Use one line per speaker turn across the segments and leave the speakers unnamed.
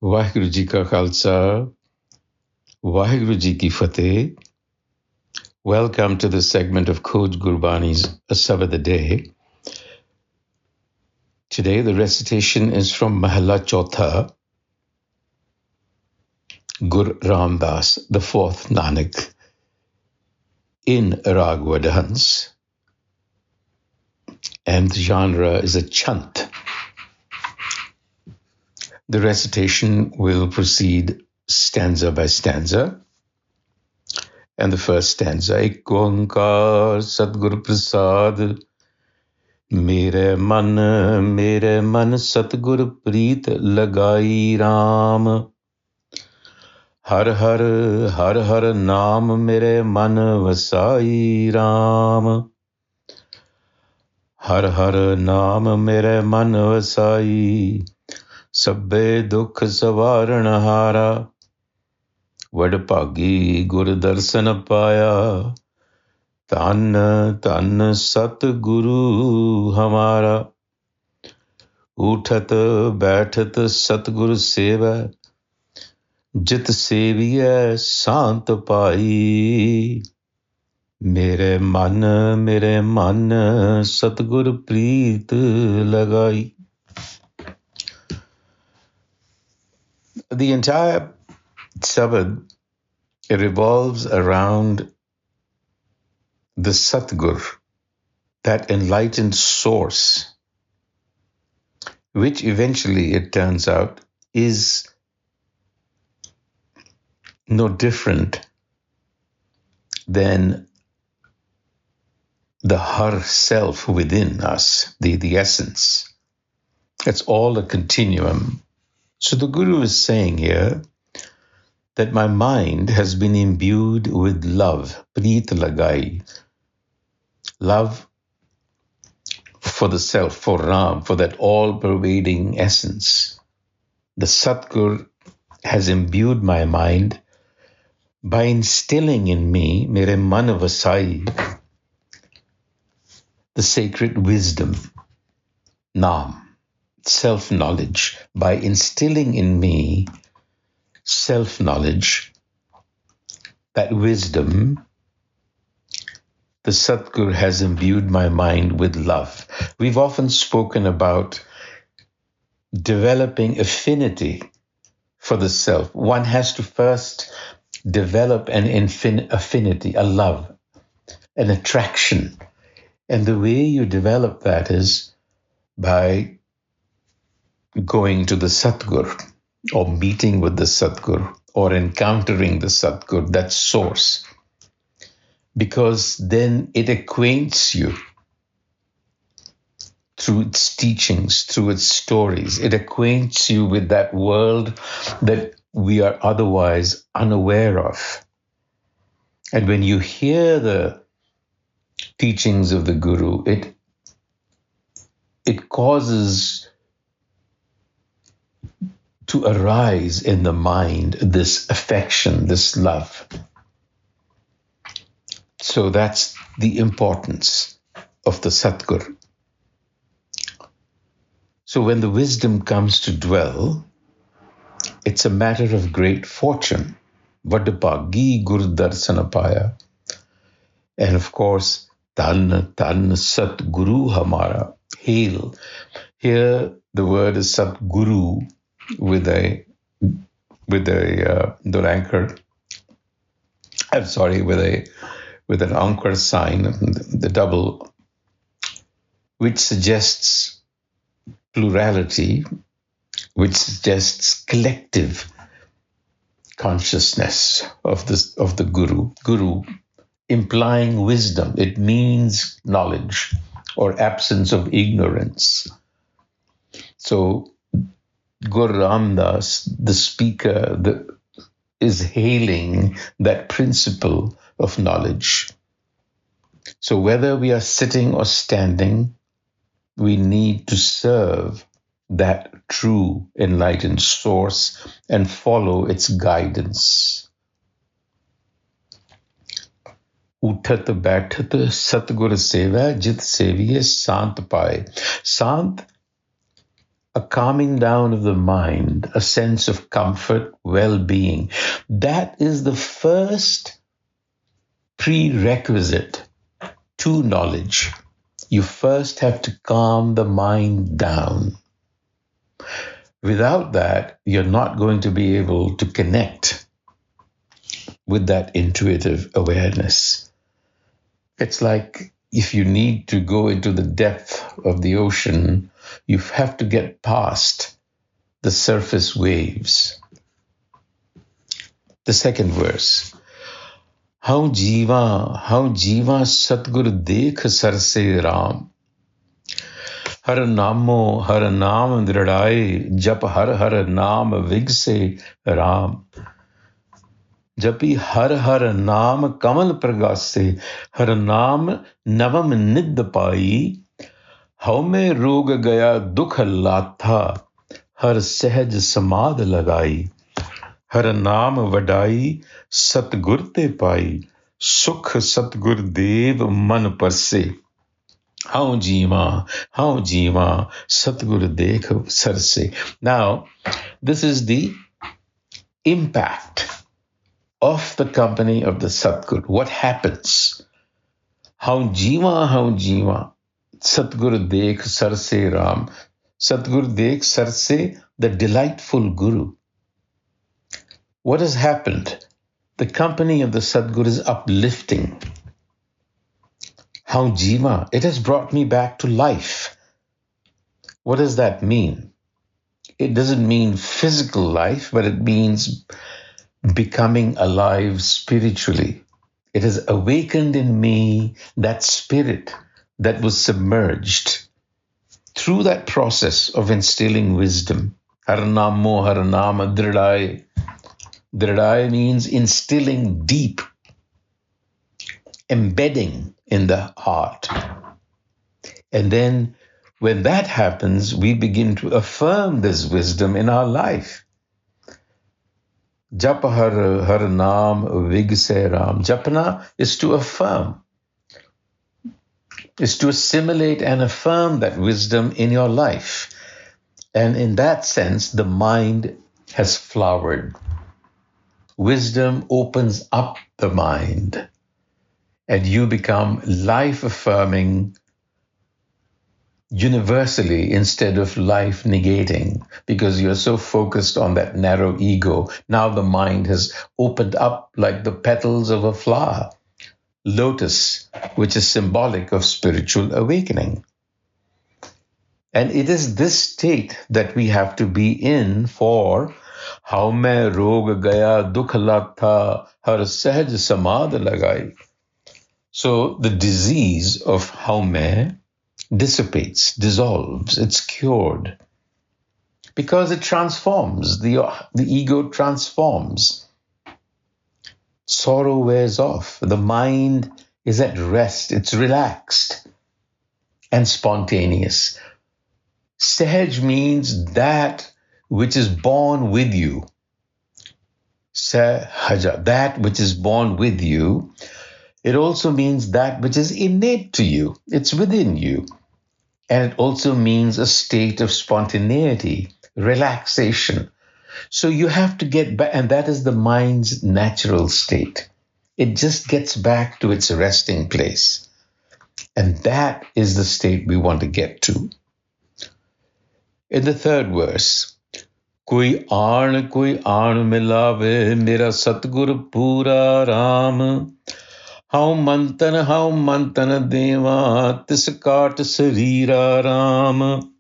ਵਾਹਿਗੁਰੂ ਜੀ ਕਾ ਖਾਲਸਾ ਵਾਹਿਗੁਰੂ ਜੀ ਕੀ ਫਤਿਹ. Welcome to this segment of Khoj Gurbani's a-sabad-a-day. Today the recitation is from Mahalla Chautha, Gur Ramdas, the fourth Nanak, in Rag Vadhans, and the genre is a chant. The recitation will proceed stanza by stanza. And the first stanza, Ek Onkar Satgur Prasad, Merai man Satgur Preet lagai Ram. Har har naam Merai man vasai Ram. Har naam Merai man vasai, Sabbe dukh savaran hara. ਵਡਭਾਗੀ ਗੁਰ ਦਰਸ਼ਨ ਪਾਇਆ, ਧੰਨ ਧੰਨ ਸਤਿਗੁਰੂ ਹਮਾਰਾ. ਉਠਤ ਬੈਠਤ ਸਤਿਗੁਰ ਸੇਵੈ, ਜਿਤ ਸੇਵੀਐ ਸ਼ਾਂਤ ਪਾਈ. ਮੇਰੇ ਮਨ ਸਤਿਗੁਰ ਪ੍ਰੀਤ ਲਗਾਈ. The entire Sabad revolves around the Satgur, that enlightened source, which eventually, it turns out, is no different than the Har self within us, the essence. It's all a continuum. So the Guru is saying here that my mind has been imbued with love, Preet lagai, love for the self, for Ram, for that all-pervading essence. The Satgur has imbued my mind by instilling in me, Mere man vasai, the sacred wisdom, Naam, self-knowledge, by instilling in me self-knowledge, that wisdom. The Satgur has imbued my mind with love. We've often spoken about developing affinity for the self. One has to first develop an affinity, a love, an attraction. And the way you develop that is by going to the Satgur, or meeting with the Satgur, or encountering the Satgur, that source. Because then it acquaints you through its teachings, through its stories. It acquaints you with that world that we are otherwise unaware of. And when you hear the teachings of the Guru, it causes to arise in the mind this affection, this love. So that's the importance of the Satgur. So when the wisdom comes to dwell, it's a matter of great fortune. Vadbhagi gur darsana paya. And of course, tan Satguru hamara. Hail. Here the word is Satguru, with a duranchar. I'm sorry, with an anchor sign, the double, which suggests plurality, which suggests collective consciousness of the Guru, implying wisdom. It means knowledge or absence of ignorance. So Guru Ramdas, the speaker, is hailing that principle of knowledge. So whether we are sitting or standing, we need to serve that true enlightened source and follow its guidance. Uthat baitat Satgur seva, jit seviye sant paye. Sant a calming down of the mind, a sense of comfort, well-being. That is the first prerequisite to knowledge. You first have to calm the mind down. Without that, you're not going to be able to connect with that intuitive awareness. It's like if you need to go into the depth of the ocean, you have to get past the surface waves. The second verse. How jiva Satgur dekh sar se Ram. Har naam dridai, jap har naam vig se Ram. Japi har naam kamal pragase, har naam navam nid pai. How me rog gaya dukh latha, har sehaj samad lagai. Har naam vadai Satgur te pai, sukh Satgur dev man parse. How jiva Satgur dekh sar se. Now, this is the impact of the company of the Satgur. What happens? How jiva Satgur dekh sar se Ram. Satgur dekh sar se, the delightful Guru. What has happened? The company of the Satgur is uplifting. How jiva, it has brought me back to life. What does that mean? It doesn't mean physical life, but it means becoming alive spiritually. It has awakened in me that spirit that was submerged through that process of instilling wisdom. Haranama dridai. Dridai means instilling deep, embedding in the heart. And then when that happens, we begin to affirm this wisdom in our life. Jap har naam vig se Ram. Japana is to affirm, is to assimilate and affirm that wisdom in your life. And in that sense, the mind has flowered. Wisdom opens up the mind, and you become life-affirming universally instead of life-negating, because you're so focused on that narrow ego. Now the mind has opened up like the petals of a flower, lotus, which is symbolic of spiritual awakening. And it is this state that we have to be in for how me rog gaya dukh latha, har sehaj samad lagai. So the disease of how me dissipates, dissolves, it's cured. Because it transforms, the ego transforms. Sorrow wears off, the mind is at rest, it's relaxed and spontaneous. Sehaj means that which is born with you. Sahaja, that which is born with you. It also means that which is innate to you. It's within you. And it also means a state of spontaneity, relaxation. So you have to get back, and that is the mind's natural state. It just gets back to its resting place. And that is the state we want to get to. In the third verse, Koi aan milave, mera Satgur pura Ram. How mantan deva, tis kaat sarira Ram.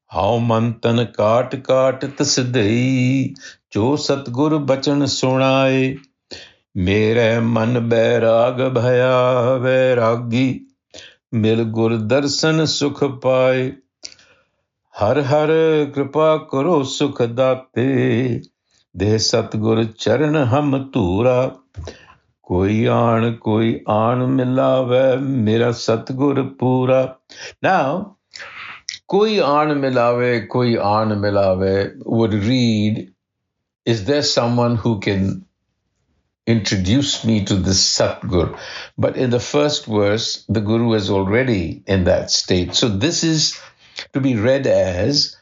How mantan kaat tis dei, jo Satgur bachan sunaye. Mere man bairag bhaya vairagi, mil gur darshan sukh paye. Har har kripa karo sukh date, de Satgur charan ham tura. Koi aan milave, mera Satgur pura. Now, koi aan milave would read, is there someone who can introduce me to this Satgur? But in the first verse, the Guru is already in that state. So this is to be read as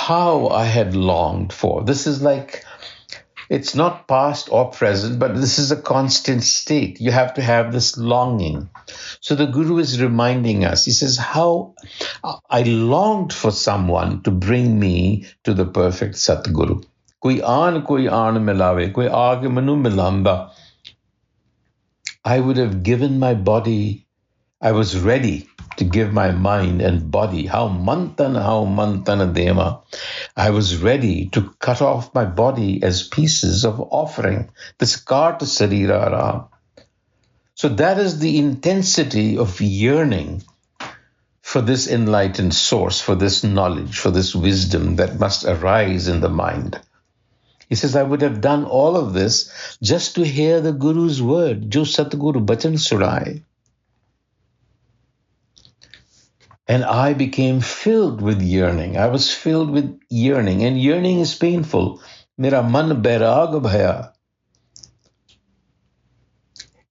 how I had longed for. This is like, it's not past or present, but this is a constant state. You have to have this longing. So the Guru is reminding us, he says, how I longed for someone to bring me to the perfect Satguru. Koi aan milave, koi aage manu milanda. I would have given my body, I was ready to give my mind and body. How mantana dema. I was ready to cut off my body as pieces of offering. This kart sarira. So that is the intensity of yearning for this enlightened source, for this knowledge, for this wisdom that must arise in the mind. He says, I would have done all of this just to hear the Guru's word, Jo Satguru Bachan Surai. And I became filled with yearning. I was filled with yearning, and yearning is painful. Mera man bairag bhaya.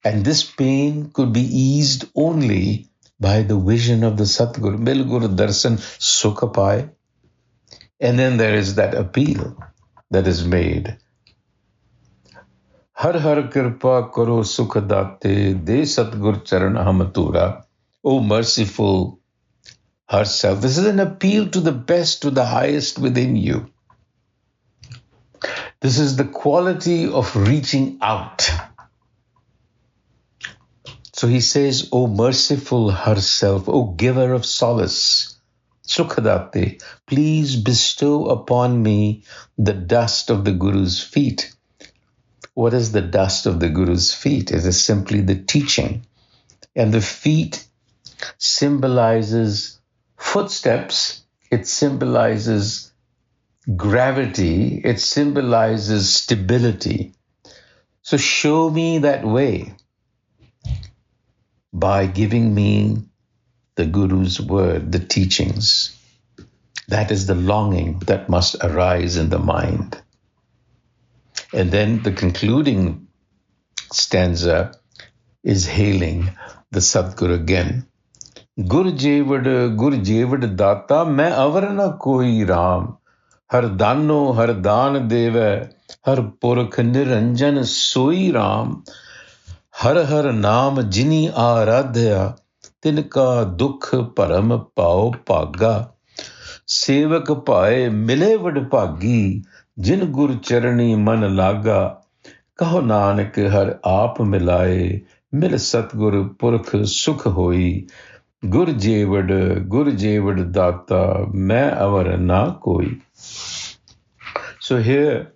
And this pain could be eased only by the vision of the Satguru. Mil Guru Darshan Sukha Pai. And then there is that appeal that is made. Har har kirpa karo sukha date, de Satgur charan hamatura. O merciful herself. This is an appeal to the best, to the highest within you. This is the quality of reaching out. So he says, O merciful herself, O giver of solace, Sukhadate, please bestow upon me the dust of the Guru's feet. What is the dust of the Guru's feet? It is simply the teaching. And the feet symbolizes footsteps, it symbolizes gravity, it symbolizes stability. So show me that way by giving me the Guru's word, the teachings. That is the longing that must arise in the mind. And then the concluding stanza is hailing the Satguru again. Gur jevad data, main avar na koi ram. Har dano har dan deva, har purkh niranjan soi ram. Har har naam jini aaradhya, tinka dukh param pao paga. Sevak pae mile vad bhagi, jin gur charani man laga. Kaho nanak har aap milaye, mil Satgur purkh sukh hoi. Gur jevad data, main avar na koi. So here,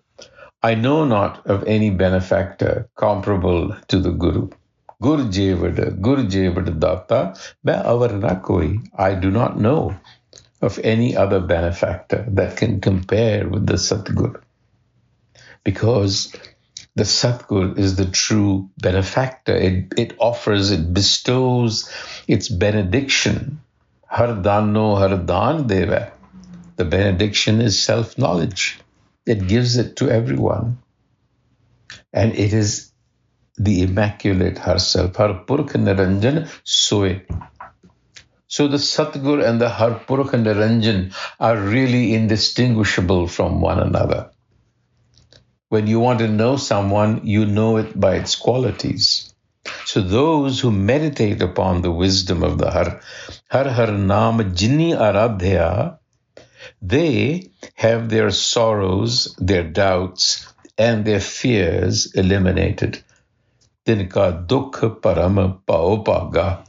I know not of any benefactor comparable to the Guru. Gur jevad data, main avar na koi. I do not know of any other benefactor that can compare with the Satguru. Because the Satguru is the true benefactor. It offers, it bestows its benediction. Har dano har dan deva. The benediction is self-knowledge. It gives it to everyone. And it is the Immaculate herself. Har purkh niranjan soe. So the Satguru and the Har purkh niranjan are really indistinguishable from one another. When you want to know someone, you know it by its qualities. So those who meditate upon the wisdom of the Har Naam Jinni Aradhya, they have their sorrows, their doubts, and their fears eliminated. Tinka dukh param paopaga.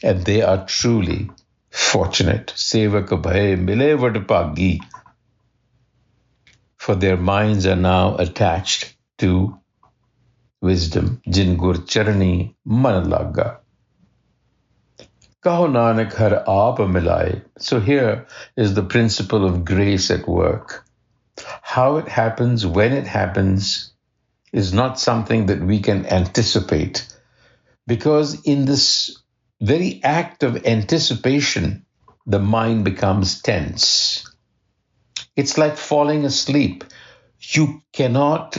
And they are truly fortunate. Sevak bhai mile vad bhagi. For their minds are now attached to wisdom. Jin gur charani man laga. Kaho nanak har aap milai. So here is the principle of grace at work. How it happens, when it happens, is not something that we can anticipate. Because in this very act of anticipation, the mind becomes tense. It's like falling asleep. You cannot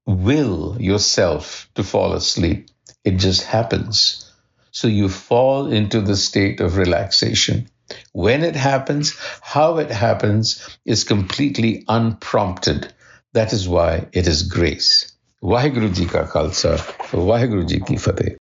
will yourself to fall asleep. It just happens. So you fall into the state of relaxation. When it happens, how it happens is completely unprompted. That is why it is grace. Vaheguru Ji ka Khalsa, Vaheguru Ji ki Fateh.